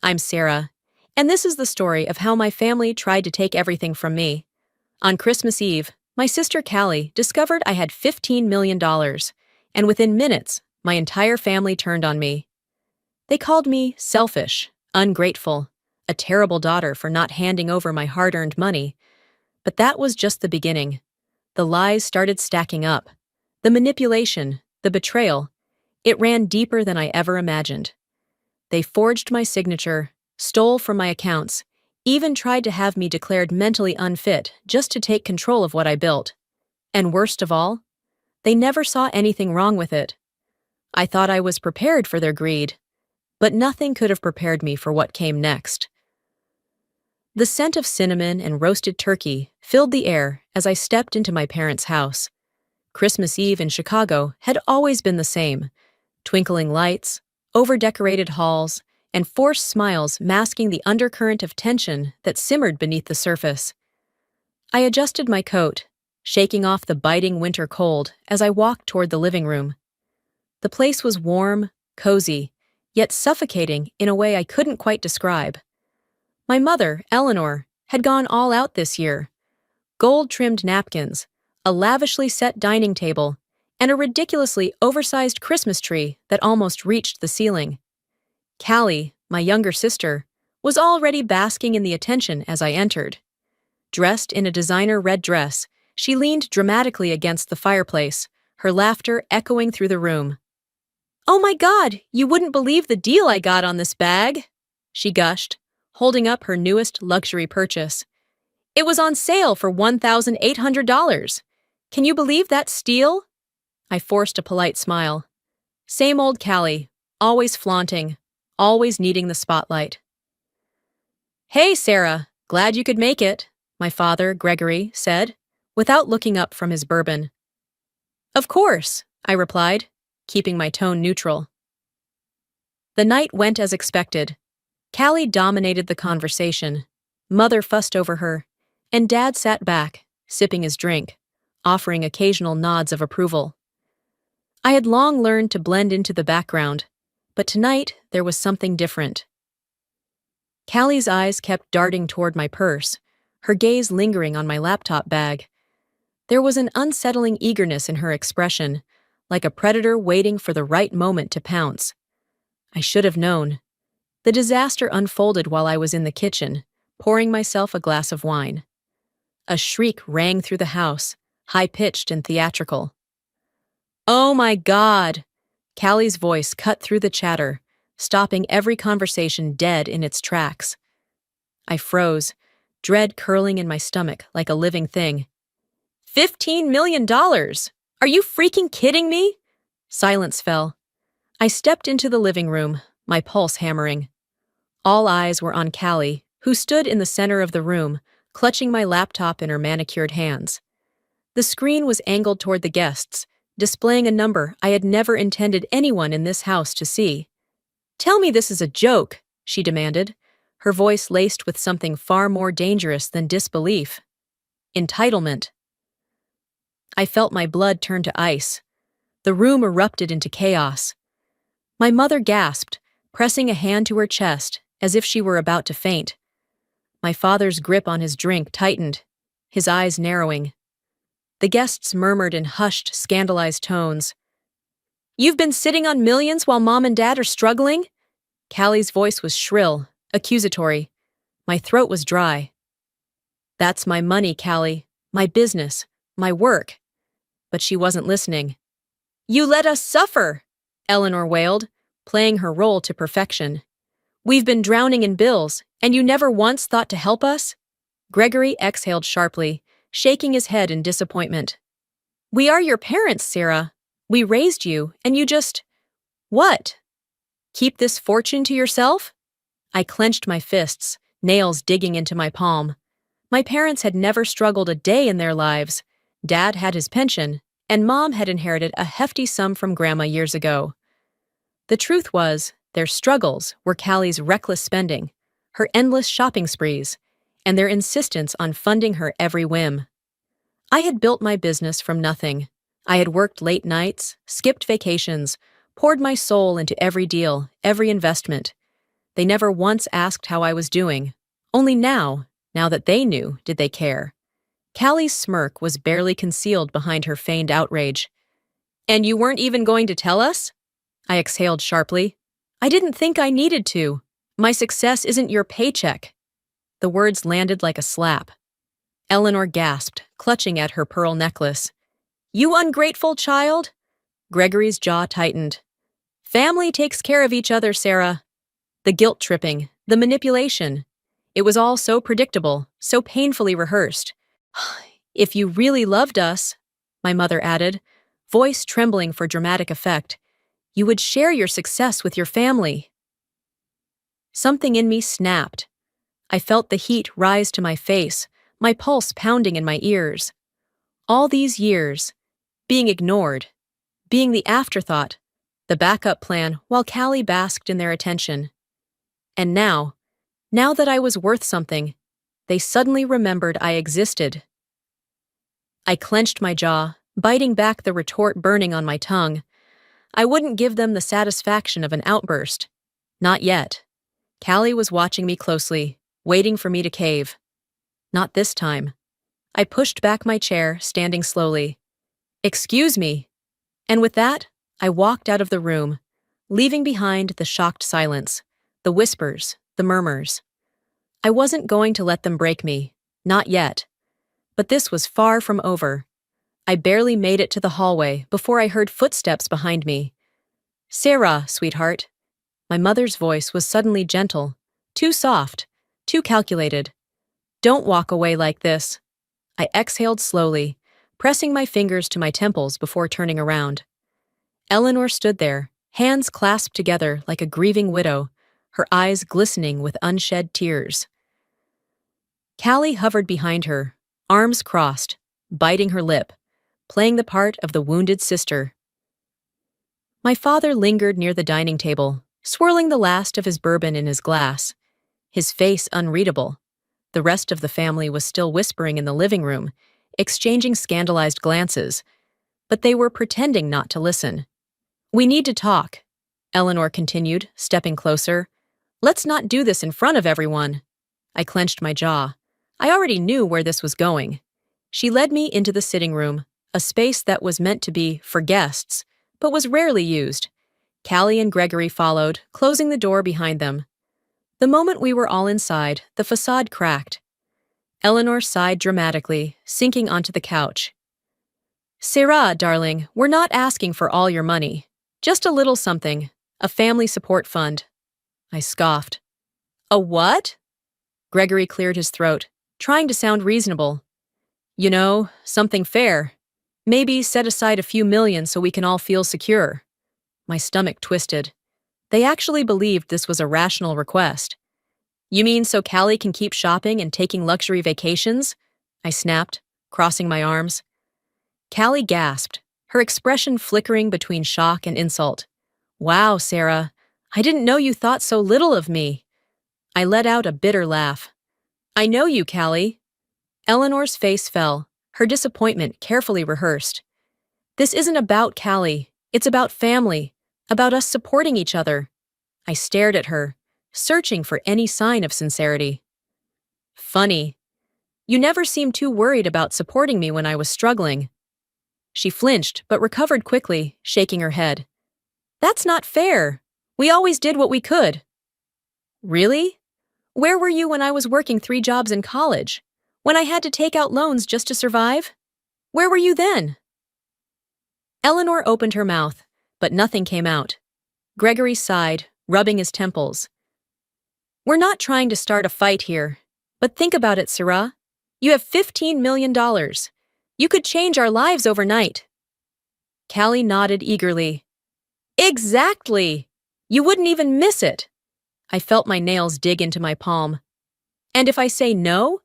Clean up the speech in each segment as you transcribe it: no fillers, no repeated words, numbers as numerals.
I'm Sarah, and this is the story of how my family tried to take everything from me. On Christmas Eve, my sister Callie discovered I had $15 million, and within minutes, my entire family turned on me. They called me selfish, ungrateful, a terrible daughter for not handing over my hard-earned money. But that was just the beginning. The lies started stacking up. The manipulation, the betrayal, it ran deeper than I ever imagined. They forged my signature, stole from my accounts, even tried to have me declared mentally unfit just to take control of what I built. And worst of all, they never saw anything wrong with it. I thought I was prepared for their greed, but nothing could have prepared me for what came next. The scent of cinnamon and roasted turkey filled the air as I stepped into my parents' house. Christmas Eve in Chicago had always been the same: twinkling lights, over-decorated halls, and forced smiles masking the undercurrent of tension that simmered beneath the surface. I adjusted my coat, shaking off the biting winter cold as I walked toward the living room. The place was warm, cozy, yet suffocating in a way I couldn't quite describe. My mother, Eleanor, had gone all out this year. Gold-trimmed napkins, a lavishly set dining table, and a ridiculously oversized Christmas tree that almost reached the ceiling. Callie, my younger sister, was already basking in the attention as I entered. Dressed in a designer red dress, she leaned dramatically against the fireplace, her laughter echoing through the room. "Oh my God, you wouldn't believe the deal I got on this bag," she gushed, holding up her newest luxury purchase. "It was on sale for $1,800. Can you believe that steal?" I forced a polite smile. Same old Callie, always flaunting, always needing the spotlight. "Hey, Sarah, glad you could make it," my father, Gregory, said, without looking up from his bourbon. "Of course," I replied, keeping my tone neutral. The night went as expected. Callie dominated the conversation. Mother fussed over her, and Dad sat back, sipping his drink, offering occasional nods of approval. I had long learned to blend into the background, but tonight there was something different. Callie's eyes kept darting toward my purse, her gaze lingering on my laptop bag. There was an unsettling eagerness in her expression, like a predator waiting for the right moment to pounce. I should have known. The disaster unfolded while I was in the kitchen, pouring myself a glass of wine. A shriek rang through the house, high-pitched and theatrical. "Oh my God!" Callie's voice cut through the chatter, stopping every conversation dead in its tracks. I froze, dread curling in my stomach like a living thing. $15 million! Are you freaking kidding me? Silence fell. I stepped into the living room, my pulse hammering. All eyes were on Callie, who stood in the center of the room, clutching my laptop in her manicured hands. The screen was angled toward the guests, displaying a number I had never intended anyone in this house to see. "Tell me this is a joke," she demanded, her voice laced with something far more dangerous than disbelief. Entitlement. I felt my blood turn to ice. The room erupted into chaos. My mother gasped, pressing a hand to her chest as if she were about to faint. My father's grip on his drink tightened, his eyes narrowing. The guests murmured in hushed, scandalized tones. "You've been sitting on millions while Mom and Dad are struggling?" Callie's voice was shrill, accusatory. My throat was dry. "That's my money, Callie, my business, my work." But she wasn't listening. "You let us suffer!" Eleanor wailed, playing her role to perfection. "We've been drowning in bills, and you never once thought to help us?" Gregory exhaled sharply, shaking his head in disappointment. "We are your parents, Sarah. We raised you, and you just... What? Keep this fortune to yourself?" I clenched my fists, nails digging into my palm. My parents had never struggled a day in their lives. Dad had his pension, and Mom had inherited a hefty sum from Grandma years ago. The truth was, their struggles were Callie's reckless spending, her endless shopping sprees, and their insistence on funding her every whim. I had built my business from nothing. I had worked late nights, skipped vacations, poured my soul into every deal, every investment. They never once asked how I was doing. Only now that they knew, did they care. Callie's smirk was barely concealed behind her feigned outrage. "And you weren't even going to tell us?" I exhaled sharply. "I didn't think I needed to. My success isn't your paycheck." The words landed like a slap. Eleanor gasped, clutching at her pearl necklace. "You ungrateful child?" Gregory's jaw tightened. "Family takes care of each other, Sarah." The guilt tripping, the manipulation. It was all so predictable, so painfully rehearsed. "If you really loved us," my mother added, voice trembling for dramatic effect, "you would share your success with your family." Something in me snapped. I felt the heat rise to my face, my pulse pounding in my ears. All these years, being ignored, being the afterthought, the backup plan while Callie basked in their attention. And now that I was worth something, they suddenly remembered I existed. I clenched my jaw, biting back the retort burning on my tongue. I wouldn't give them the satisfaction of an outburst. Not yet. Callie was watching me closely, waiting for me to cave. Not this time. I pushed back my chair, standing slowly. "Excuse me." And with that, I walked out of the room, leaving behind the shocked silence, the whispers, the murmurs. I wasn't going to let them break me, not yet. But this was far from over. I barely made it to the hallway before I heard footsteps behind me. "Sarah, sweetheart." My mother's voice was suddenly gentle, too soft, too calculated. "Don't walk away like this." I exhaled slowly, pressing my fingers to my temples before turning around. Eleanor stood there, hands clasped together like a grieving widow, her eyes glistening with unshed tears. Callie hovered behind her, arms crossed, biting her lip, playing the part of the wounded sister. My father lingered near the dining table, swirling the last of his bourbon in his glass, his face unreadable. The rest of the family was still whispering in the living room, exchanging scandalized glances, but they were pretending not to listen. "We need to talk," Eleanor continued, stepping closer. "Let's not do this in front of everyone." I clenched my jaw. I already knew where this was going. She led me into the sitting room, a space that was meant to be for guests, but was rarely used. Callie and Gregory followed, closing the door behind them. The moment we were all inside, the facade cracked. Eleanor sighed dramatically, sinking onto the couch. "Sarah, darling, we're not asking for all your money. Just a little something, a family support fund." I scoffed. "A what?" Gregory cleared his throat, trying to sound reasonable. "You know, something fair. Maybe set aside a few million so we can all feel secure." My stomach twisted. They actually believed this was a rational request. "You mean so Callie can keep shopping and taking luxury vacations?" I snapped, crossing my arms. Callie gasped, her expression flickering between shock and insult. "Wow, Sarah, I didn't know you thought so little of me." I let out a bitter laugh. "I know you, Callie." Eleanor's face fell, her disappointment carefully rehearsed. "This isn't about Callie. It's about family, about us supporting each other." I stared at her, searching for any sign of sincerity. "Funny. You never seemed too worried about supporting me when I was struggling." She flinched, but recovered quickly, shaking her head. "That's not fair. We always did what we could." "Really? Where were you when I was working 3 jobs in college? When I had to take out loans just to survive? Where were you then?" Eleanor opened her mouth, but nothing came out. Gregory sighed, rubbing his temples. "We're not trying to start a fight here. But think about it, Sarah. You have $15 million. You could change our lives overnight." Callie nodded eagerly. "Exactly! You wouldn't even miss it." I felt my nails dig into my palm. "And if I say no?"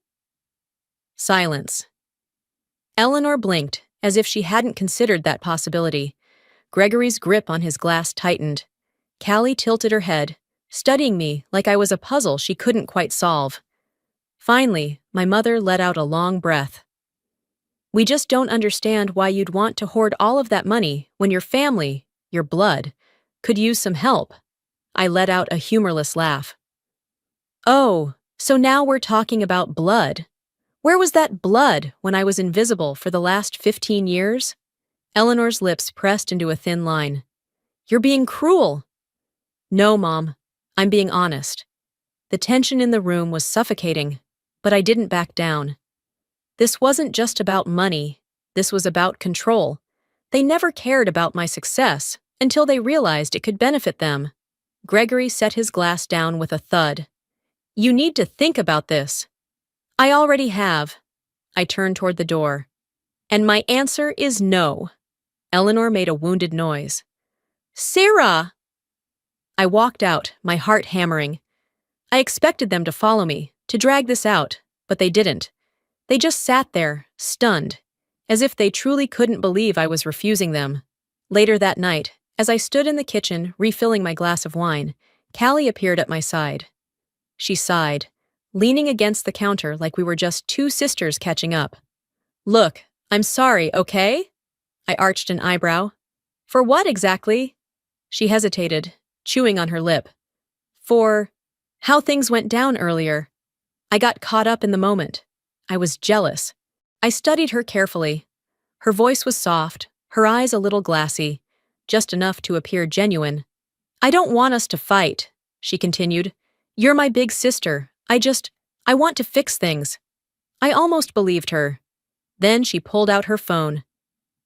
Silence. Eleanor blinked, as if she hadn't considered that possibility. Gregory's grip on his glass tightened. Callie tilted her head, studying me like I was a puzzle she couldn't quite solve. Finally, my mother let out a long breath. "We just don't understand why you'd want to hoard all of that money when your family, your blood, could use some help." I let out a humorless laugh. Oh, so now we're talking about blood. Where was that blood when I was invisible for the last 15 years? Eleanor's lips pressed into a thin line. You're being cruel. No, Mom. I'm being honest. The tension in the room was suffocating, but I didn't back down. This wasn't just about money. This was about control. They never cared about my success until they realized it could benefit them. Gregory set his glass down with a thud. You need to think about this. I already have. I turned toward the door. And my answer is no. Eleanor made a wounded noise. Sarah! I walked out, my heart hammering. I expected them to follow me, to drag this out, but they didn't. They just sat there, stunned, as if they truly couldn't believe I was refusing them. Later that night, as I stood in the kitchen refilling my glass of wine, Callie appeared at my side. She sighed, leaning against the counter like we were just two sisters catching up. Look, I'm sorry, okay? I arched an eyebrow. For what exactly? She hesitated, chewing on her lip. For how things went down earlier. I got caught up in the moment. I was jealous. I studied her carefully. Her voice was soft, her eyes a little glassy, just enough to appear genuine. I don't want us to fight, she continued. You're my big sister. I want to fix things. I almost believed her. Then she pulled out her phone.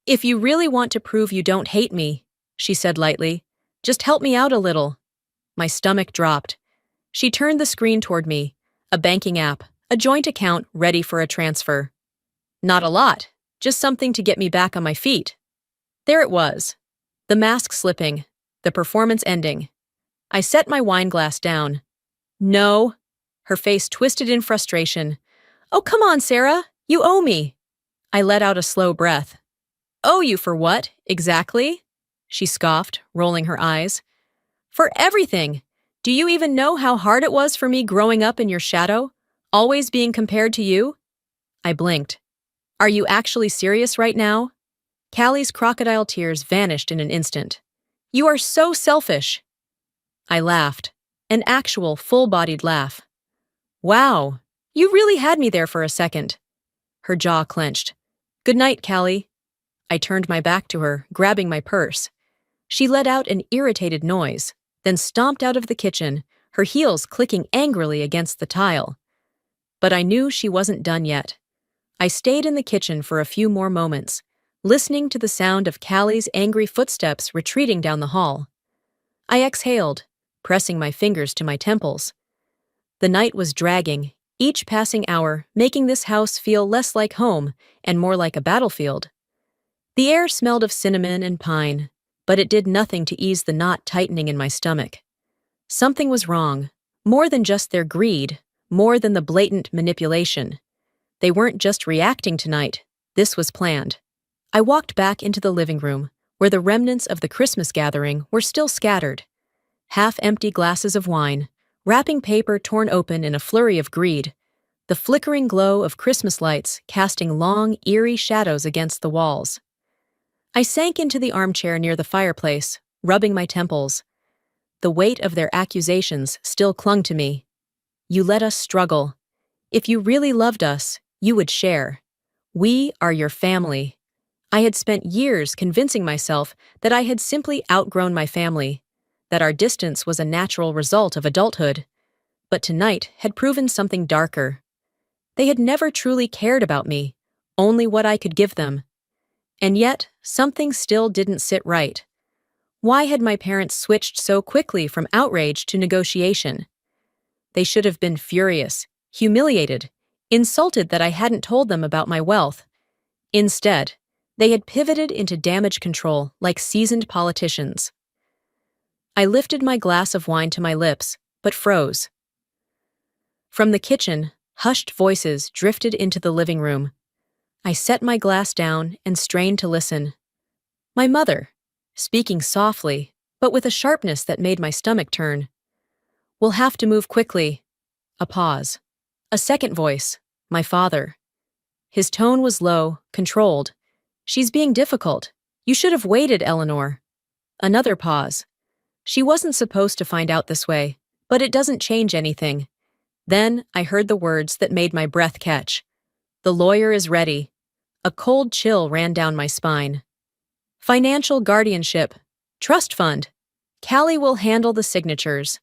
If you really want to prove you don't hate me, she said lightly, just help me out a little. My stomach dropped. She turned the screen toward me, a banking app, a joint account ready for a transfer. Not a lot, just something to get me back on my feet. There it was. The mask slipping, the performance ending. I set my wine glass down. No. Her face twisted in frustration. Oh, come on, Sarah. You owe me. I let out a slow breath. Owe you for what, exactly? She scoffed, rolling her eyes. For everything. Do you even know how hard it was for me growing up in your shadow, always being compared to you? I blinked. Are you actually serious right now? Callie's crocodile tears vanished in an instant. You are so selfish. I laughed, an actual full-bodied laugh. Wow, you really had me there for a second. Her jaw clenched. Good night, Callie. I turned my back to her, grabbing my purse. She let out an irritated noise, then stomped out of the kitchen, her heels clicking angrily against the tile. But I knew she wasn't done yet. I stayed in the kitchen for a few more moments, listening to the sound of Callie's angry footsteps retreating down the hall. I exhaled, pressing my fingers to my temples. The night was dragging, each passing hour making this house feel less like home and more like a battlefield. The air smelled of cinnamon and pine, but it did nothing to ease the knot tightening in my stomach. Something was wrong, more than just their greed, more than the blatant manipulation. They weren't just reacting tonight, this was planned. I walked back into the living room, where the remnants of the Christmas gathering were still scattered. Half-empty glasses of wine, wrapping paper torn open in a flurry of greed, the flickering glow of Christmas lights casting long, eerie shadows against the walls. I sank into the armchair near the fireplace, rubbing my temples. The weight of their accusations still clung to me. You let us struggle. If you really loved us, you would share. We are your family. I had spent years convincing myself that I had simply outgrown my family, that our distance was a natural result of adulthood. But tonight had proven something darker. They had never truly cared about me, only what I could give them. And yet, something still didn't sit right. Why had my parents switched so quickly from outrage to negotiation? They should have been furious, humiliated, insulted that I hadn't told them about my wealth. Instead, they had pivoted into damage control like seasoned politicians. I lifted my glass of wine to my lips, but froze. From the kitchen, hushed voices drifted into the living room. I set my glass down and strained to listen. My mother, speaking softly, but with a sharpness that made my stomach turn. We'll have to move quickly. A pause. A second voice, my father. His tone was low, controlled. She's being difficult. You should have waited, Eleanor. Another pause. She wasn't supposed to find out this way, but it doesn't change anything. Then I heard the words that made my breath catch. The lawyer is ready. A cold chill ran down my spine. Financial guardianship. Trust fund. Callie will handle the signatures.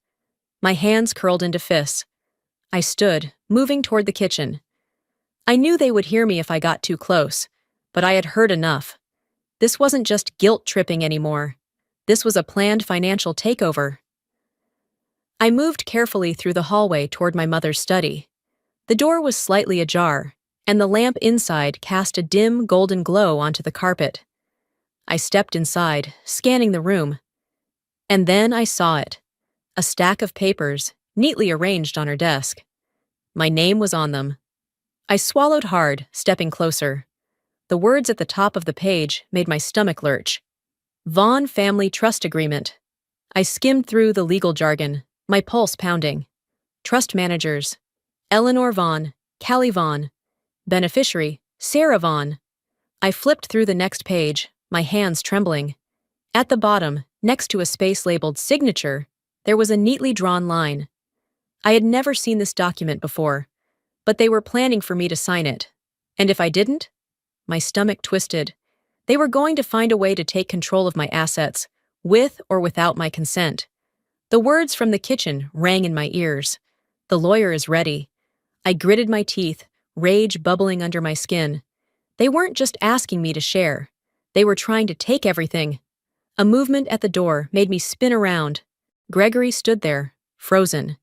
My hands curled into fists. I stood, moving toward the kitchen. I knew they would hear me if I got too close, but I had heard enough. This wasn't just guilt-tripping anymore. This was a planned financial takeover. I moved carefully through the hallway toward my mother's study. The door was slightly ajar, and the lamp inside cast a dim golden glow onto the carpet. I stepped inside, scanning the room. And then I saw it. A stack of papers, neatly arranged on her desk. My name was on them. I swallowed hard, stepping closer. The words at the top of the page made my stomach lurch. Vaughn Family Trust Agreement. I skimmed through the legal jargon, my pulse pounding. Trust managers. Eleanor Vaughn, Callie Vaughn. Beneficiary, Sarah Vaughn. I flipped through the next page, my hands trembling. At the bottom, next to a space labeled signature, there was a neatly drawn line. I had never seen this document before, but they were planning for me to sign it. And if I didn't? My stomach twisted. They were going to find a way to take control of my assets, with or without my consent. The words from the kitchen rang in my ears. The lawyer is ready. I gritted my teeth, rage bubbling under my skin. They weren't just asking me to share. They were trying to take everything. A movement at the door made me spin around. Gregory stood there, frozen.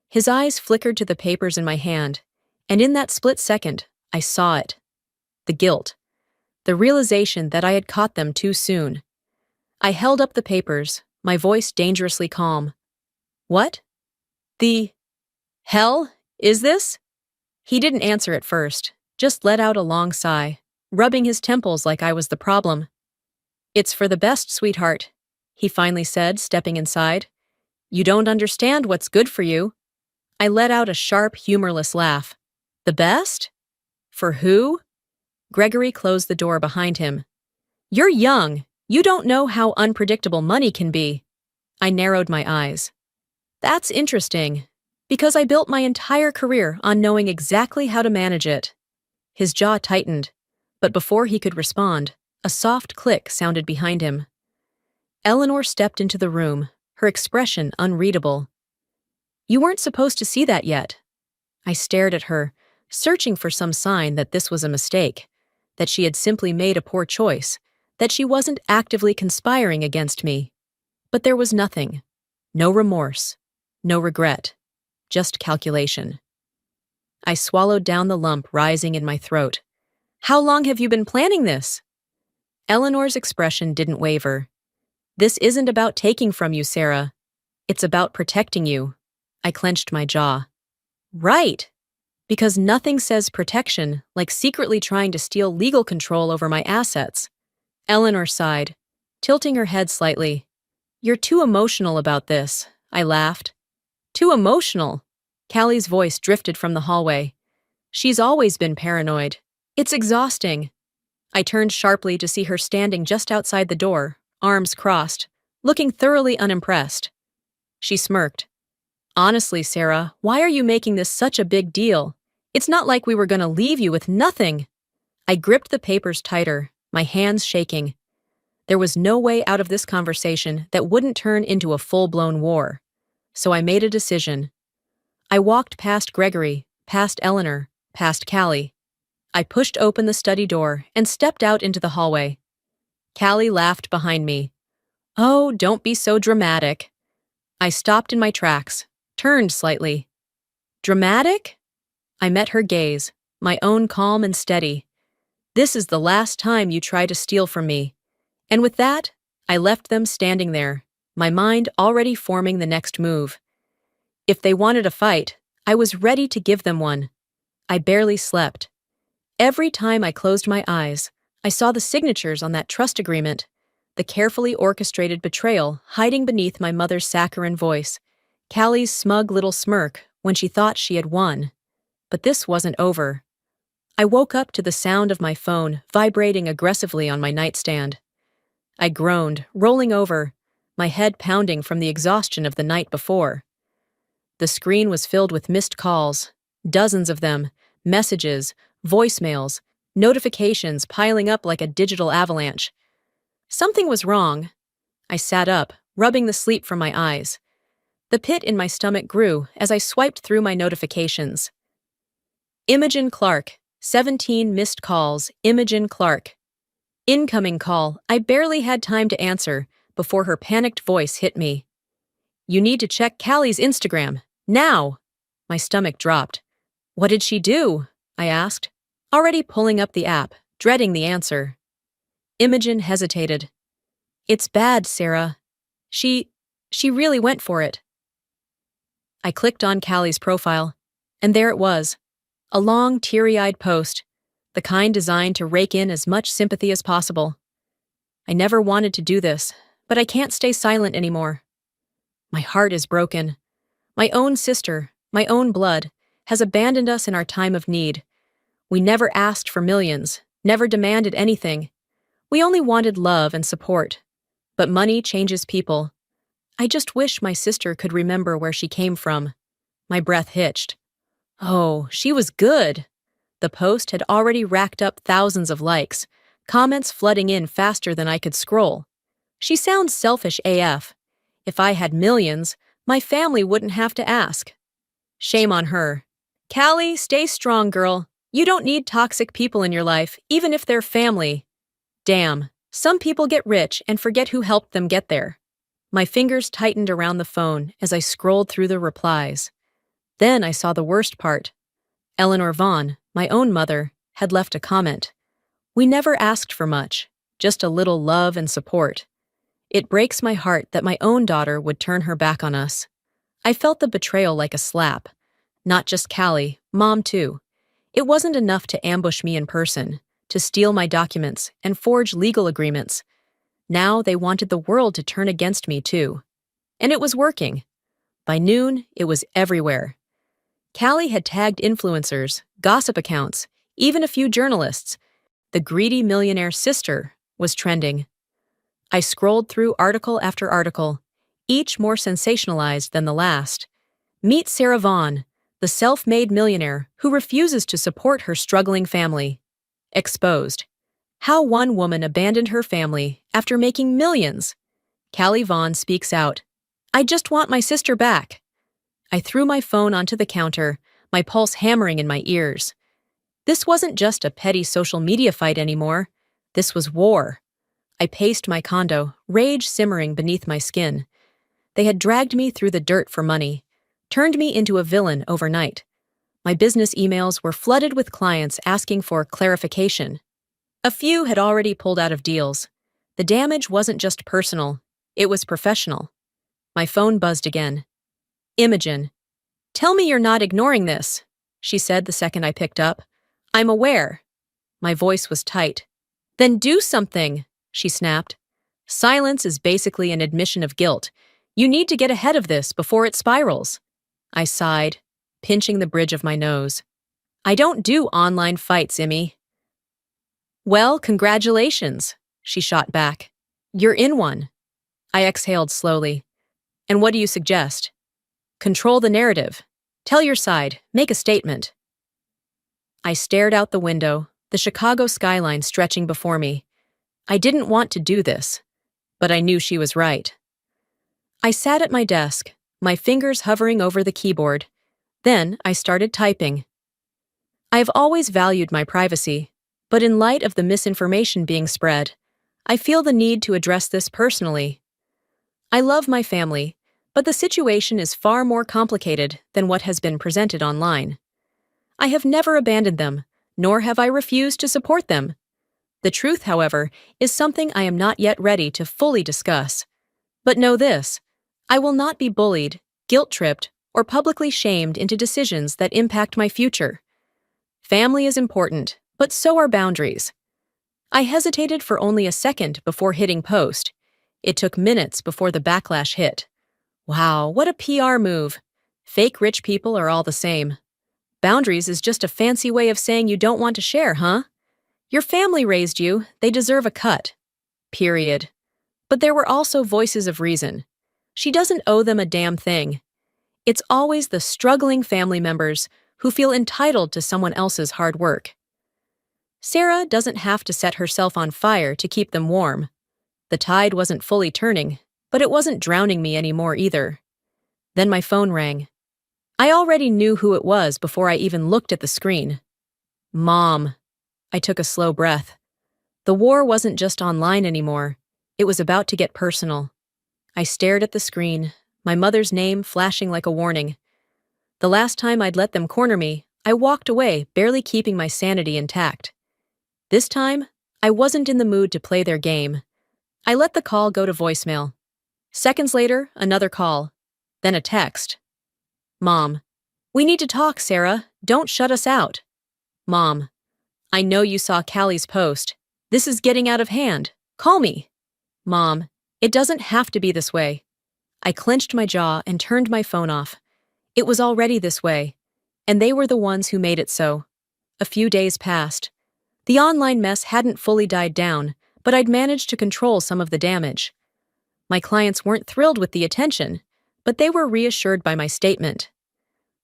His eyes flickered to the papers in my hand, and in that split second, I saw it. The guilt. The realization that I had caught them too soon. I held up the papers, my voice dangerously calm. What? The hell is this? He didn't answer at first, just let out a long sigh, rubbing his temples like I was the problem. It's for the best, sweetheart, he finally said, stepping inside. You don't understand what's good for you. I let out a sharp, humorless laugh. The best? For who? Gregory closed the door behind him. You're young. You don't know how unpredictable money can be. I narrowed my eyes. That's interesting, because I built my entire career on knowing exactly how to manage it. His jaw tightened, but before he could respond, a soft click sounded behind him. Eleanor stepped into the room, her expression unreadable. You weren't supposed to see that yet. I stared at her, searching for some sign that this was a mistake, that she had simply made a poor choice, that she wasn't actively conspiring against me. But there was nothing. No remorse. No regret. Just calculation. I swallowed down the lump rising in my throat. How long have you been planning this? Eleanor's expression didn't waver. This isn't about taking from you, Sarah. It's about protecting you. I clenched my jaw. Right. Because nothing says protection like secretly trying to steal legal control over my assets. Eleanor sighed, tilting her head slightly. You're too emotional about this, I laughed. Too emotional? Callie's voice drifted from the hallway. She's always been paranoid. It's exhausting. I turned sharply to see her standing just outside the door, arms crossed, looking thoroughly unimpressed. She smirked. Honestly, Sarah, why are you making this such a big deal? It's not like we were going to leave you with nothing. I gripped the papers tighter, my hands shaking. There was no way out of this conversation that wouldn't turn into a full-blown war. So I made a decision. I walked past Gregory, past Eleanor, past Callie. I pushed open the study door and stepped out into the hallway. Callie laughed behind me. Oh, don't be so dramatic. I stopped in my tracks, turned slightly. Dramatic? I met her gaze, my own calm and steady. This is the last time you try to steal from me. And with that, I left them standing there, my mind already forming the next move. If they wanted a fight, I was ready to give them one. I barely slept. Every time I closed my eyes, I saw the signatures on that trust agreement, the carefully orchestrated betrayal hiding beneath my mother's saccharine voice, Callie's smug little smirk when she thought she had won. But this wasn't over. I woke up to the sound of my phone vibrating aggressively on my nightstand. I groaned, rolling over, my head pounding from the exhaustion of the night before. The screen was filled with missed calls, dozens of them, messages, voicemails, notifications piling up like a digital avalanche. Something was wrong. I sat up, rubbing the sleep from my eyes. The pit in my stomach grew as I swiped through my notifications. Imogen Clark, 17 missed calls, Imogen Clark. Incoming call. I barely had time to answer before her panicked voice hit me. You need to check Callie's Instagram, now! My stomach dropped. What did she do? I asked, already pulling up the app, dreading the answer. Imogen hesitated. It's bad, Sarah. She really went for it. I clicked on Callie's profile, and there it was. A long, teary-eyed post, the kind designed to rake in as much sympathy as possible. I never wanted to do this, but I can't stay silent anymore. My heart is broken. My own sister, my own blood, has abandoned us in our time of need. We never asked for millions, never demanded anything. We only wanted love and support. But money changes people. I just wish my sister could remember where she came from. My breath hitched. Oh, she was good. The post had already racked up thousands of likes, comments flooding in faster than I could scroll. She sounds selfish AF. If I had millions, my family wouldn't have to ask. Shame on her. Callie, stay strong, girl. You don't need toxic people in your life, even if they're family. Damn, some people get rich and forget who helped them get there. My fingers tightened around the phone as I scrolled through the replies. Then I saw the worst part. Eleanor Vaughn, my own mother, had left a comment. We never asked for much, just a little love and support. It breaks my heart that my own daughter would turn her back on us. I felt the betrayal like a slap. Not just Callie, Mom too. It wasn't enough to ambush me in person, to steal my documents and forge legal agreements. Now they wanted the world to turn against me too. And it was working. By noon, it was everywhere. Callie had tagged influencers, gossip accounts, even a few journalists. The greedy millionaire sister was trending. I scrolled through article after article, each more sensationalized than the last. Meet Sarah Vaughn, the self-made millionaire who refuses to support her struggling family. Exposed. How one woman abandoned her family after making millions. Callie Vaughn speaks out. I just want my sister back. I threw my phone onto the counter, my pulse hammering in my ears. This wasn't just a petty social media fight anymore. This was war. I paced my condo, rage simmering beneath my skin. They had dragged me through the dirt for money, turned me into a villain overnight. My business emails were flooded with clients asking for clarification. A few had already pulled out of deals. The damage wasn't just personal, it was professional. My phone buzzed again. Imogen. Tell me you're not ignoring this, she said the second I picked up. I'm aware. My voice was tight. Then do something, she snapped. Silence is basically an admission of guilt. You need to get ahead of this before it spirals. I sighed, pinching the bridge of my nose. I don't do online fights, Immy. Well, congratulations, she shot back. You're in one. I exhaled slowly. And what do you suggest? Control the narrative. Tell your side. Make a statement. I stared out the window, the Chicago skyline stretching before me. I didn't want to do this, but I knew she was right. I sat at my desk, my fingers hovering over the keyboard. Then I started typing. I have always valued my privacy, but in light of the misinformation being spread, I feel the need to address this personally. I love my family, but the situation is far more complicated than what has been presented online. I have never abandoned them, nor have I refused to support them. The truth, however, is something I am not yet ready to fully discuss. But know this, I will not be bullied, guilt-tripped, or publicly shamed into decisions that impact my future. Family is important, but so are boundaries. I hesitated for only a second before hitting post. It took minutes before the backlash hit. Wow, what a PR move. Fake rich people are all the same. Boundaries is just a fancy way of saying you don't want to share, huh? Your family raised you, they deserve a cut. Period. But there were also voices of reason. She doesn't owe them a damn thing. It's always the struggling family members who feel entitled to someone else's hard work. Sarah doesn't have to set herself on fire to keep them warm. The tide wasn't fully turning, but it wasn't drowning me anymore either. Then my phone rang. I already knew who it was before I even looked at the screen. Mom. I took a slow breath. The war wasn't just online anymore. It was about to get personal. I stared at the screen, my mother's name flashing like a warning. The last time I'd let them corner me, I walked away, barely keeping my sanity intact. This time, I wasn't in the mood to play their game. I let the call go to voicemail. Seconds later, another call. Then a text. Mom. We need to talk, Sarah. Don't shut us out. Mom. I know you saw Callie's post. This is getting out of hand. Call me. Mom. It doesn't have to be this way. I clenched my jaw and turned my phone off. It was already this way, and they were the ones who made it so. A few days passed. The online mess hadn't fully died down, but I'd managed to control some of the damage. My clients weren't thrilled with the attention, but they were reassured by my statement.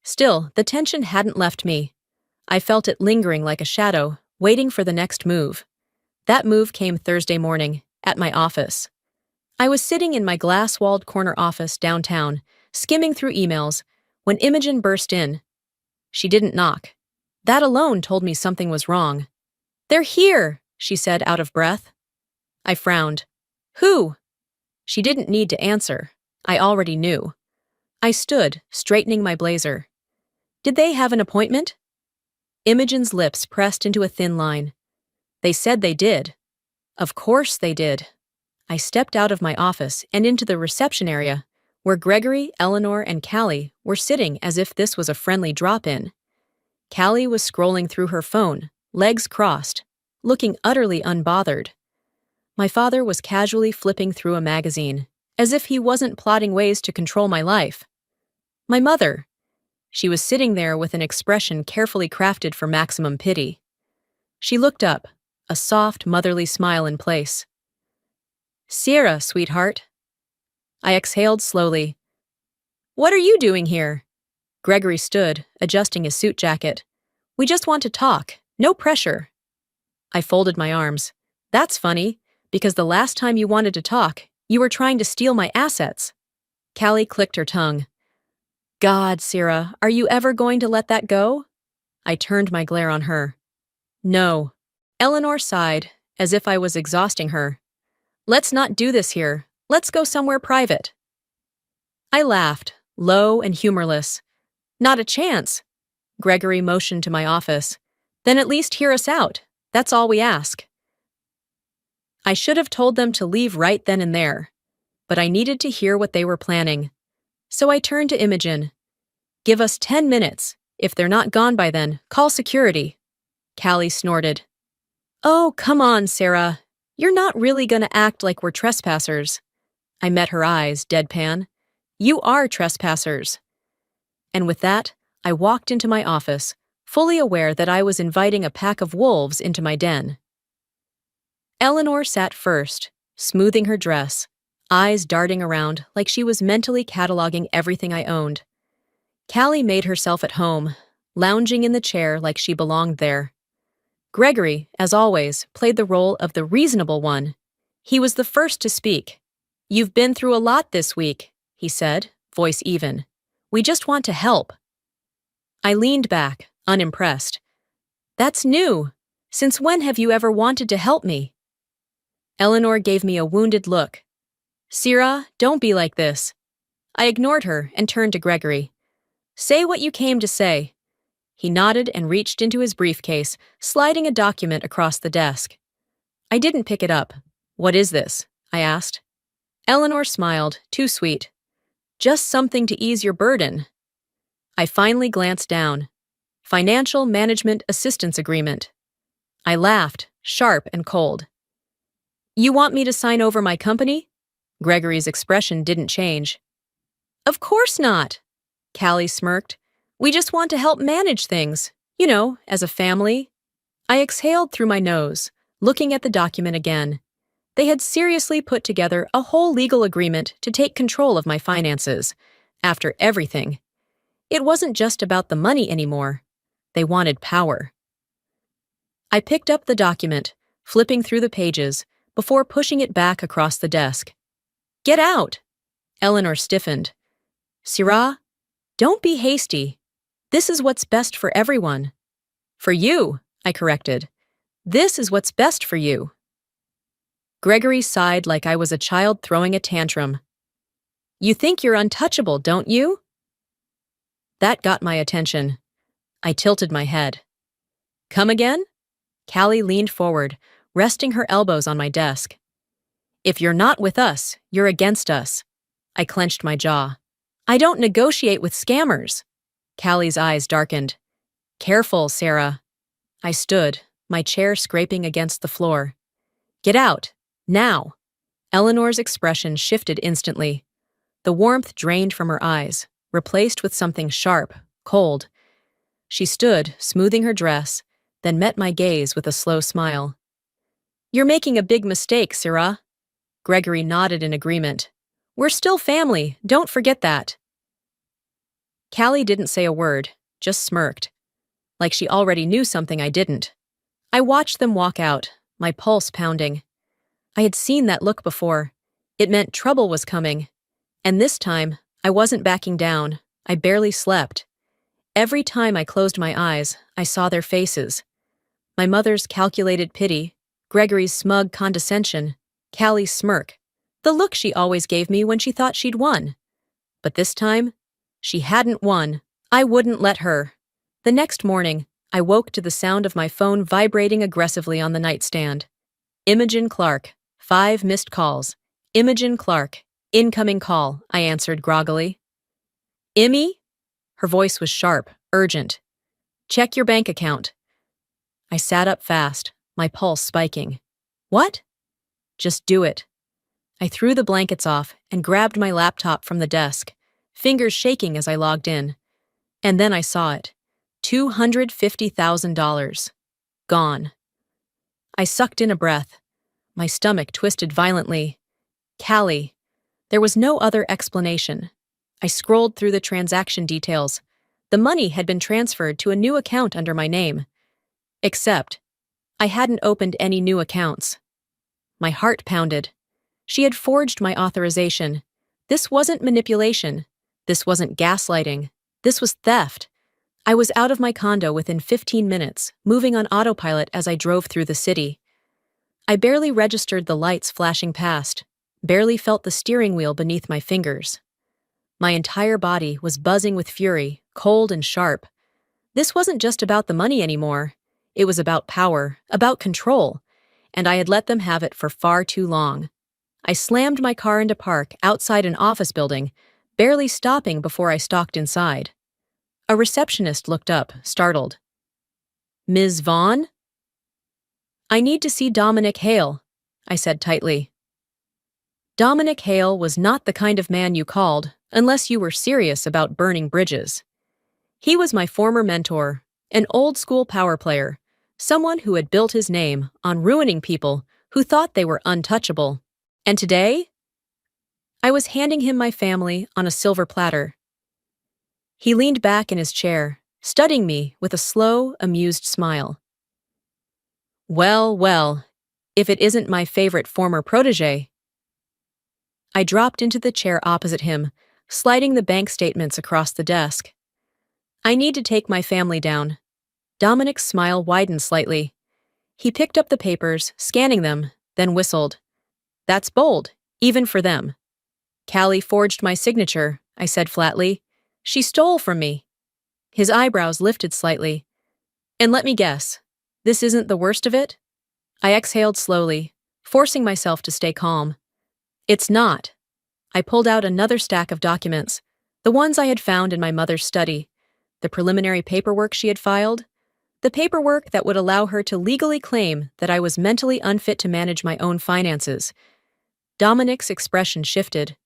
Still, the tension hadn't left me. I felt it lingering like a shadow, waiting for the next move. That move came Thursday morning, at my office. I was sitting in my glass-walled corner office downtown, skimming through emails, when Imogen burst in. She didn't knock. That alone told me something was wrong. They're here, she said out of breath. I frowned. Who? She didn't need to answer. I already knew. I stood, straightening my blazer. Did they have an appointment? Imogen's lips pressed into a thin line. They said they did. Of course they did. I stepped out of my office and into the reception area, where Gregory, Eleanor, and Callie were sitting as if this was a friendly drop-in. Callie was scrolling through her phone, legs crossed, looking utterly unbothered. My father was casually flipping through a magazine, as if he wasn't plotting ways to control my life. My mother. She was sitting there with an expression carefully crafted for maximum pity. She looked up, a soft, motherly smile in place. Sierra, sweetheart. I exhaled slowly. What are you doing here? Gregory stood, adjusting his suit jacket. We just want to talk. No pressure. I folded my arms. That's funny, because the last time you wanted to talk, you were trying to steal my assets. Callie clicked her tongue. God, Sierra, are you ever going to let that go? I turned my glare on her. No. Eleanor sighed, as if I was exhausting her. Let's not do this here. Let's go somewhere private. I laughed, low and humorless. Not a chance. Gregory motioned to my office. Then at least hear us out. That's all we ask. I should have told them to leave right then and there, but I needed to hear what they were planning. So I turned to Imogen. Give us 10 minutes. If they're not gone by then, call security. Callie snorted. Oh, come on, Sarah. You're not really gonna act like we're trespassers. I met her eyes, deadpan. You are trespassers. And with that, I walked into my office, fully aware that I was inviting a pack of wolves into my den. Eleanor sat first, smoothing her dress, eyes darting around like she was mentally cataloging everything I owned. Callie made herself at home, lounging in the chair like she belonged there. Gregory, as always, played the role of the reasonable one. He was the first to speak. You've been through a lot this week, he said, voice even. We just want to help. I leaned back, unimpressed. That's new. Since when have you ever wanted to help me? Eleanor gave me a wounded look. Sierra, don't be like this. I ignored her and turned to Gregory. Say what you came to say. He nodded and reached into his briefcase, sliding a document across the desk. I didn't pick it up. What is this? I asked. Eleanor smiled, too sweet. Just something to ease your burden. I finally glanced down. Financial Management Assistance Agreement. I laughed, sharp and cold. You want me to sign over my company? Gregory's expression didn't change. Of course not. Callie smirked. We just want to help manage things, as a family. I exhaled through my nose, looking at the document again. They had seriously put together a whole legal agreement to take control of my finances. After everything, It wasn't just about the money anymore. They wanted power. I picked up the document, flipping through the pages, before pushing it back across the desk. Get out! Eleanor stiffened. Syrah, don't be hasty. This is what's best for everyone. For you, I corrected. This is what's best for you. Gregory sighed like I was a child throwing a tantrum. You think you're untouchable, don't you? That got my attention. I tilted my head. Come again? Callie leaned forward, resting her elbows on my desk. If you're not with us, you're against us. I clenched my jaw. I don't negotiate with scammers. Callie's eyes darkened. Careful, Sarah. I stood, my chair scraping against the floor. Get out, now. Eleanor's expression shifted instantly. The warmth drained from her eyes, replaced with something sharp, cold. She stood, smoothing her dress, then met my gaze with a slow smile. You're making a big mistake, Syrah. Gregory nodded in agreement. We're still family, don't forget that. Callie didn't say a word, just smirked, like she already knew something I didn't. I watched them walk out, my pulse pounding. I had seen that look before. It meant trouble was coming. And this time, I wasn't backing down. I barely slept. Every time I closed my eyes, I saw their faces. My mother's calculated pity, Gregory's smug condescension, Callie's smirk, the look she always gave me when she thought she'd won. But this time, she hadn't won. I wouldn't let her. The next morning, I woke to the sound of my phone vibrating aggressively on the nightstand. Imogen Clark, 5 missed calls. Imogen Clark, incoming call, I answered groggily. Immy? Her voice was sharp, urgent. Check your bank account. I sat up fast, my pulse spiking. What? Just do it. I threw the blankets off and grabbed my laptop from the desk, fingers shaking as I logged in. And then I saw it. $250,000. Gone. I sucked in a breath. My stomach twisted violently. Callie. There was no other explanation. I scrolled through the transaction details. The money had been transferred to a new account under my name. Except, I hadn't opened any new accounts. My heart pounded. She had forged my authorization. This wasn't manipulation. This wasn't gaslighting. This was theft. I was out of my condo within 15 minutes, moving on autopilot as I drove through the city. I barely registered the lights flashing past, barely felt the steering wheel beneath my fingers. My entire body was buzzing with fury, cold and sharp. This wasn't just about the money anymore. It was about power, about control, and I had let them have it for far too long. I slammed my car into park outside an office building, barely stopping before I stalked inside. A receptionist looked up, startled. Ms. Vaughn? I need to see Dominic Hale, I said tightly. Dominic Hale was not the kind of man you called unless you were serious about burning bridges. He was my former mentor, an old-school power player, someone who had built his name on ruining people who thought they were untouchable. And today? I was handing him my family on a silver platter. He leaned back in his chair, studying me with a slow, amused smile. Well, well, if it isn't my favorite former protégé. I dropped into the chair opposite him, sliding the bank statements across the desk. I need to take my family down. Dominic's smile widened slightly. He picked up the papers, scanning them, then whistled. That's bold, even for them. Callie forged my signature, I said flatly. She stole from me. His eyebrows lifted slightly. And let me guess, this isn't the worst of it? I exhaled slowly, forcing myself to stay calm. It's not. I pulled out another stack of documents, the ones I had found in my mother's study, the preliminary paperwork she had filed, the paperwork that would allow her to legally claim that I was mentally unfit to manage my own finances. Dominic's expression shifted.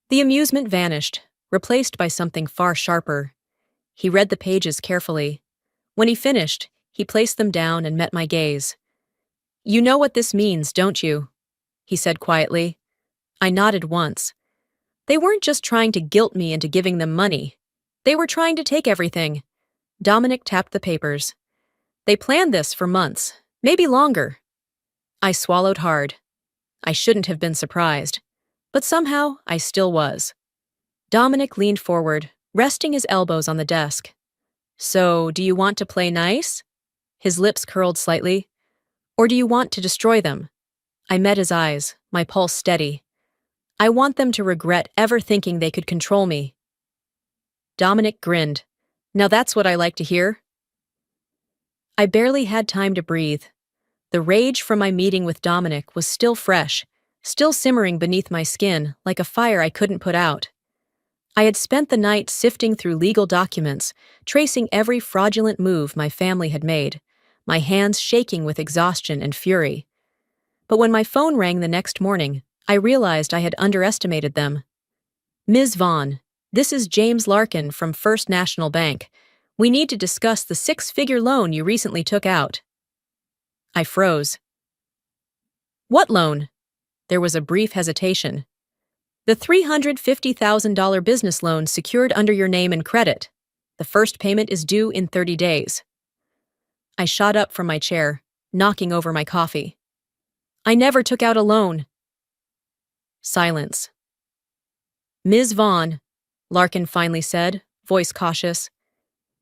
The amusement vanished, replaced by something far sharper. He read the pages carefully. When he finished, he placed them down and met my gaze. You know what this means, don't you? He said quietly. I nodded once. They weren't just trying to guilt me into giving them money. They were trying to take everything. Dominic tapped the papers. They planned this for months, maybe longer. I swallowed hard. I shouldn't have been surprised. But somehow, I still was. Dominic leaned forward, resting his elbows on the desk. So, do you want to play nice? His lips curled slightly. Or do you want to destroy them? I met his eyes, my pulse steady. I want them to regret ever thinking they could control me. Dominic grinned. Now that's what I like to hear. I barely had time to breathe. The rage from my meeting with Dominic was still fresh, still simmering beneath my skin like a fire I couldn't put out. I had spent the night sifting through legal documents, tracing every fraudulent move my family had made, my hands shaking with exhaustion and fury. But when my phone rang the next morning, I realized I had underestimated them. Ms. Vaughn, this is James Larkin from First National Bank. We need to discuss the six-figure loan you recently took out. I froze. What loan? There was a brief hesitation. The $350,000 business loan secured under your name and credit. The first payment is due in 30 days. I shot up from my chair, knocking over my coffee. I never took out a loan. Silence. Ms. Vaughn, Larkin finally said, voice cautious.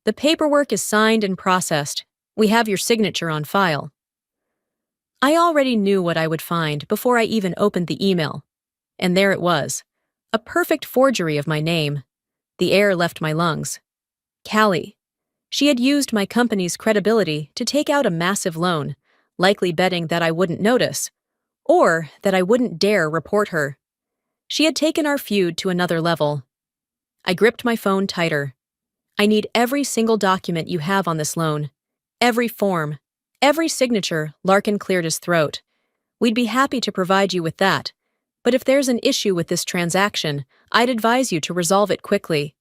The paperwork is signed and processed. We have your signature on file. I already knew what I would find before I even opened the email. And there it was. A perfect forgery of my name. The air left my lungs. Callie. She had used my company's credibility to take out a massive loan, likely betting that I wouldn't notice, or that I wouldn't dare report her. She had taken our feud to another level. I gripped my phone tighter. I need every single document you have on this loan. Every form. Every signature. Larkin cleared his throat. We'd be happy to provide you with that. But if there's an issue with this transaction, I'd advise you to resolve it quickly.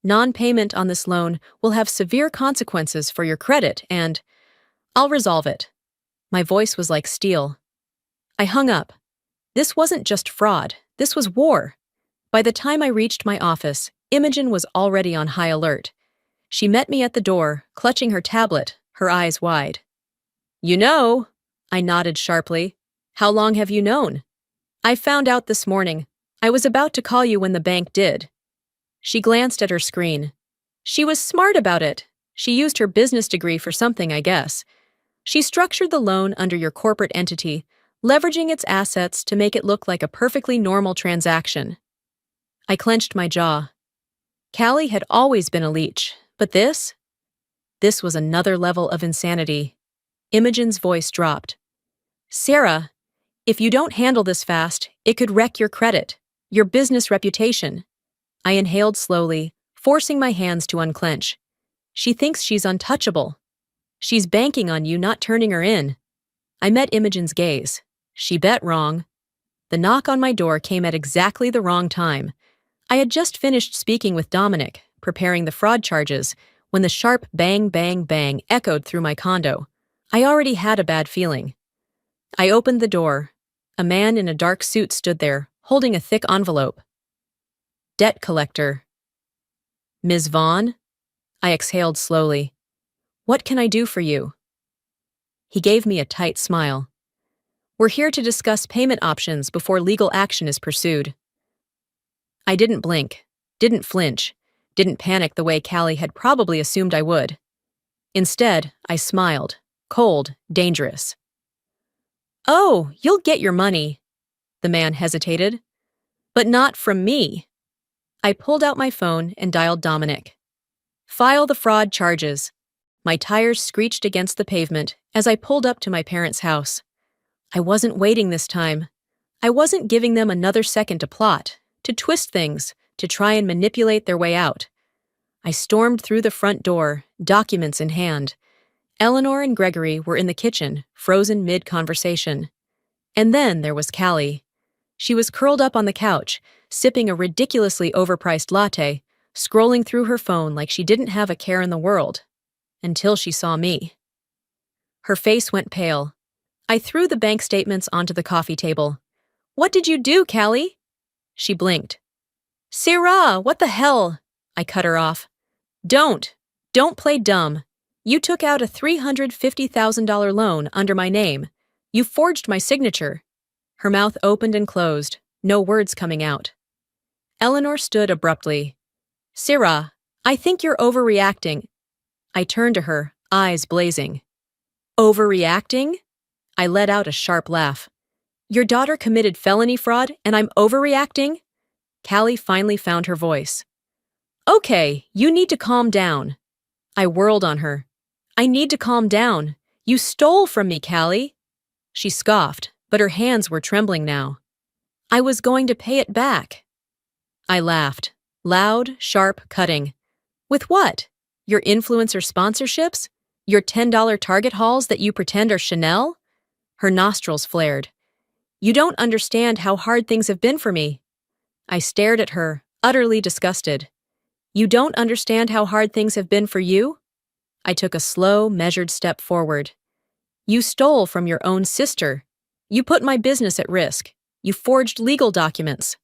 Non-payment on this loan will have severe consequences for your credit and I'll resolve it. My voice was like steel. I hung up. This wasn't just fraud. This was war. By the time I reached my office, Imogen was already on high alert. She met me at the door, clutching her tablet, her eyes wide. You know, I nodded sharply. How long have you known? I found out this morning. I was about to call you when the bank did. She glanced at her screen. She was smart about it. She used her business degree for something, I guess. She structured the loan under your corporate entity, leveraging its assets to make it look like a perfectly normal transaction. I clenched my jaw. Callie had always been a leech, but this was another level of insanity. Imogen's voice dropped. Sarah, if you don't handle this fast, it could wreck your credit, your business reputation. I inhaled slowly, forcing my hands to unclench. She thinks she's untouchable. She's banking on you not turning her in. I met Imogen's gaze. She bet wrong. The knock on my door came at exactly the wrong time. I had just finished speaking with Dominic, preparing the fraud charges, when the sharp bang, bang, bang echoed through my condo. I already had a bad feeling. I opened the door. A man in a dark suit stood there, holding a thick envelope. Debt collector. Ms. Vaughn? I exhaled slowly. What can I do for you? He gave me a tight smile. We're here to discuss payment options before legal action is pursued. I didn't blink, didn't flinch, didn't panic the way Callie had probably assumed I would. Instead, I smiled, cold, dangerous. Oh, you'll get your money. The man hesitated. But not from me. I pulled out my phone and dialed Dominic. File the fraud charges. My tires screeched against the pavement as I pulled up to my parents' house. I wasn't waiting this time. I wasn't giving them another second to plot, to twist things, to try and manipulate their way out. I stormed through the front door, documents in hand. Eleanor and Gregory were in the kitchen, frozen mid-conversation. And then there was Callie. She was curled up on the couch, sipping a ridiculously overpriced latte, scrolling through her phone like she didn't have a care in the world. Until she saw me. Her face went pale. I threw the bank statements onto the coffee table. What did you do, Callie? She blinked. Sarah, what the hell? I cut her off. Don't. Don't play dumb. You took out a $350,000 loan under my name. You forged my signature. Her mouth opened and closed, no words coming out. Eleanor stood abruptly. Sarah, I think you're overreacting. I turned to her, eyes blazing. Overreacting? I let out a sharp laugh. Your daughter committed felony fraud and I'm overreacting? Callie finally found her voice. Okay, you need to calm down. I whirled on her. I need to calm down. You stole from me, Callie. She scoffed, but her hands were trembling now. I was going to pay it back. I laughed, loud, sharp, cutting. With what? Your influencer sponsorships? Your $10 Target hauls that you pretend are Chanel? Her nostrils flared. You don't understand how hard things have been for me. I stared at her, utterly disgusted. You don't understand how hard things have been for you? I took a slow, measured step forward. You stole from your own sister. You put my business at risk. You forged legal documents.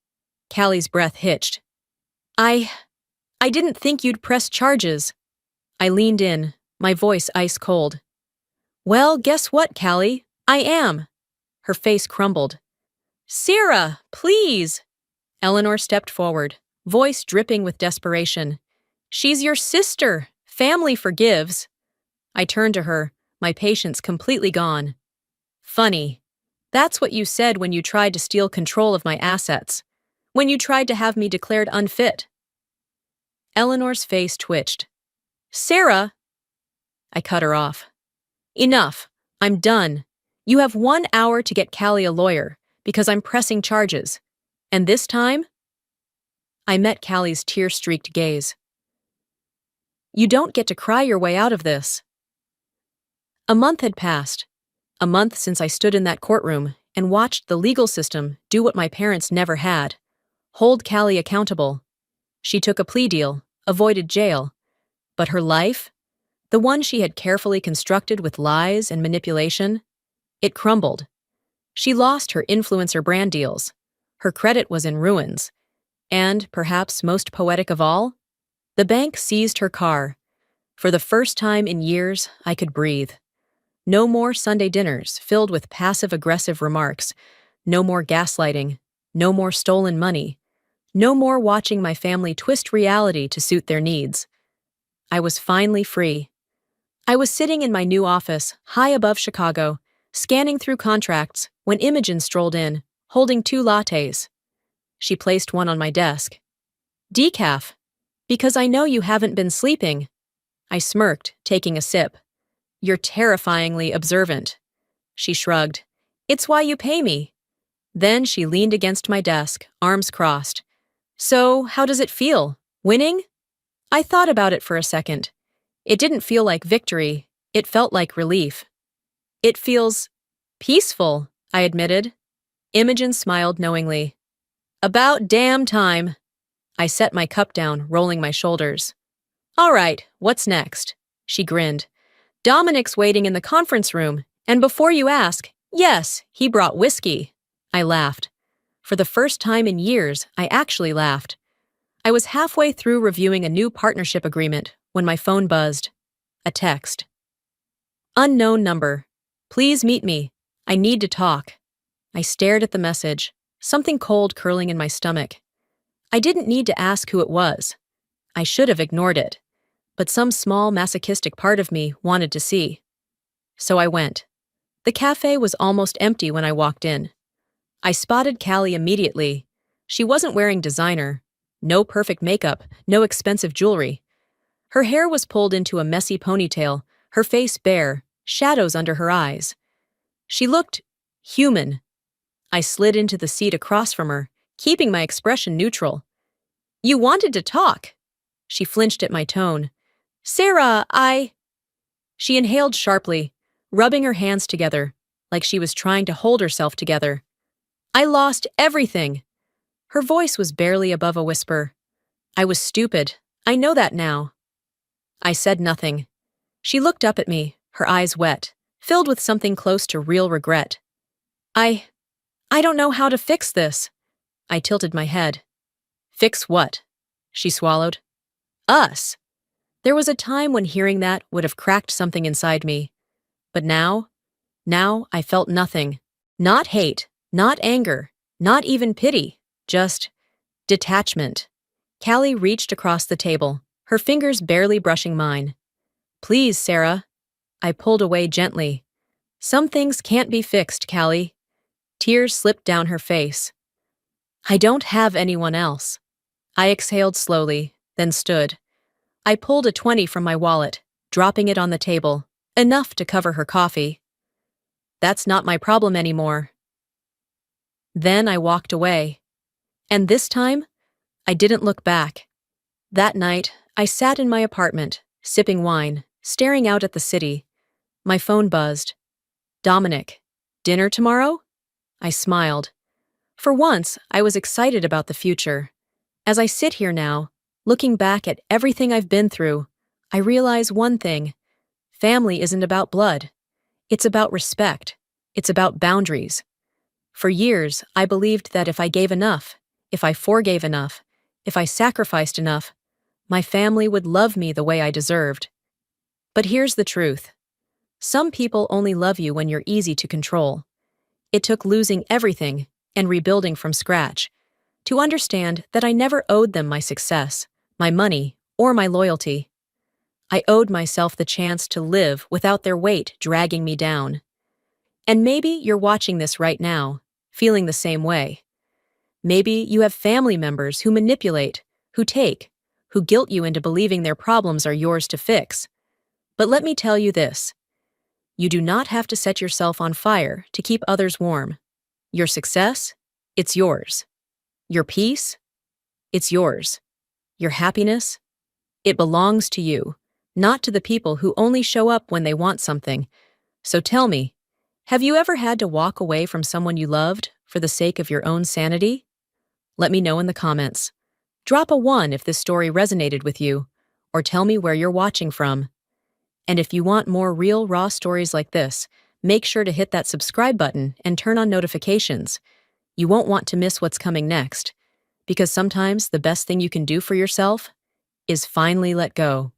Callie's breath hitched. I didn't think you'd press charges. I leaned in, my voice ice cold. Well, guess what, Callie? I am. Her face crumbled. Sarah, please. Eleanor stepped forward, voice dripping with desperation. She's your sister. Family forgives. I turned to her, my patience completely gone. Funny. That's what you said when you tried to steal control of my assets. When you tried to have me declared unfit. Eleanor's face twitched. Sarah! I cut her off. Enough. I'm done. You have 1 hour to get Callie a lawyer, because I'm pressing charges. And this time? I met Callie's tear-streaked gaze. You don't get to cry your way out of this. A month had passed. A month since I stood in that courtroom and watched the legal system do what my parents never had. Hold Callie accountable. She took a plea deal, avoided jail. But her life, the one she had carefully constructed with lies and manipulation, it crumbled. She lost her influencer brand deals. Her credit was in ruins. And, perhaps most poetic of all, the bank seized her car. For the first time in years, I could breathe. No more Sunday dinners filled with passive-aggressive remarks. No more gaslighting. No more stolen money. No more watching my family twist reality to suit their needs. I was finally free. I was sitting in my new office, high above Chicago, scanning through contracts, when Imogen strolled in, holding 2 lattes. She placed one on my desk. Decaf. Because I know you haven't been sleeping. I smirked, taking a sip. You're terrifyingly observant. She shrugged. It's why you pay me. Then she leaned against my desk, arms crossed. So, how does it feel? Winning? I thought about it for a second. It didn't feel like victory. It felt like relief. It feels peaceful, I admitted. Imogen smiled knowingly. About damn time. I set my cup down, rolling my shoulders. All right, what's next? She grinned. Dominic's waiting in the conference room, and before you ask, yes, he brought whiskey. I laughed. For the first time in years, I actually laughed. I was halfway through reviewing a new partnership agreement when my phone buzzed. A text. Unknown number. Please meet me. I need to talk. I stared at the message, something cold curling in my stomach. I didn't need to ask who it was. I should have ignored it, but some small masochistic part of me wanted to see. So I went. The cafe was almost empty when I walked in. I spotted Callie immediately. She wasn't wearing designer. No perfect makeup, no expensive jewelry. Her hair was pulled into a messy ponytail, her face bare, shadows under her eyes. She looked human. I slid into the seat across from her, keeping my expression neutral. You wanted to talk. She flinched at my tone. Sarah, She inhaled sharply, rubbing her hands together, like she was trying to hold herself together. I lost everything. Her voice was barely above a whisper. I was stupid. I know that now. I said nothing. She looked up at me, her eyes wet, filled with something close to real regret. I don't know how to fix this. I tilted my head. Fix what? She swallowed. Us. There was a time when hearing that would have cracked something inside me. But now I felt nothing. Not hate, not anger, not even pity, just detachment. Callie reached across the table, her fingers barely brushing mine. Please, Sarah. I pulled away gently. Some things can't be fixed, Callie. Tears slipped down her face. I don't have anyone else. I exhaled slowly, then stood. I pulled a 20 from my wallet, dropping it on the table, enough to cover her coffee. That's not my problem anymore. Then I walked away. And this time, I didn't look back. That night, I sat in my apartment, sipping wine, staring out at the city. My phone buzzed. Dominic, dinner tomorrow? I smiled. For once, I was excited about the future. As I sit here now, looking back at everything I've been through, I realize one thing. Family isn't about blood. It's about respect. It's about boundaries. For years, I believed that if I gave enough, if I forgave enough, if I sacrificed enough, my family would love me the way I deserved. But here's the truth. Some people only love you when you're easy to control. It took losing everything and rebuilding from scratch to understand that I never owed them my success, my money, or my loyalty. I owed myself the chance to live without their weight dragging me down. And maybe you're watching this right now, feeling the same way. Maybe you have family members who manipulate, who guilt you into believing their problems are yours to fix. But let me tell you this. You do not have to set yourself on fire to keep others warm. Your success, it's yours. Your peace, it's yours. Your happiness, it belongs to you, not to the people who only show up when they want something. So tell me, have you ever had to walk away from someone you loved for the sake of your own sanity? Let me know in the comments. Drop a 1 if this story resonated with you, or tell me where you're watching from. And if you want more real, raw stories like this, make sure to hit that subscribe button and turn on notifications. You won't want to miss what's coming next, because sometimes the best thing you can do for yourself is finally let go.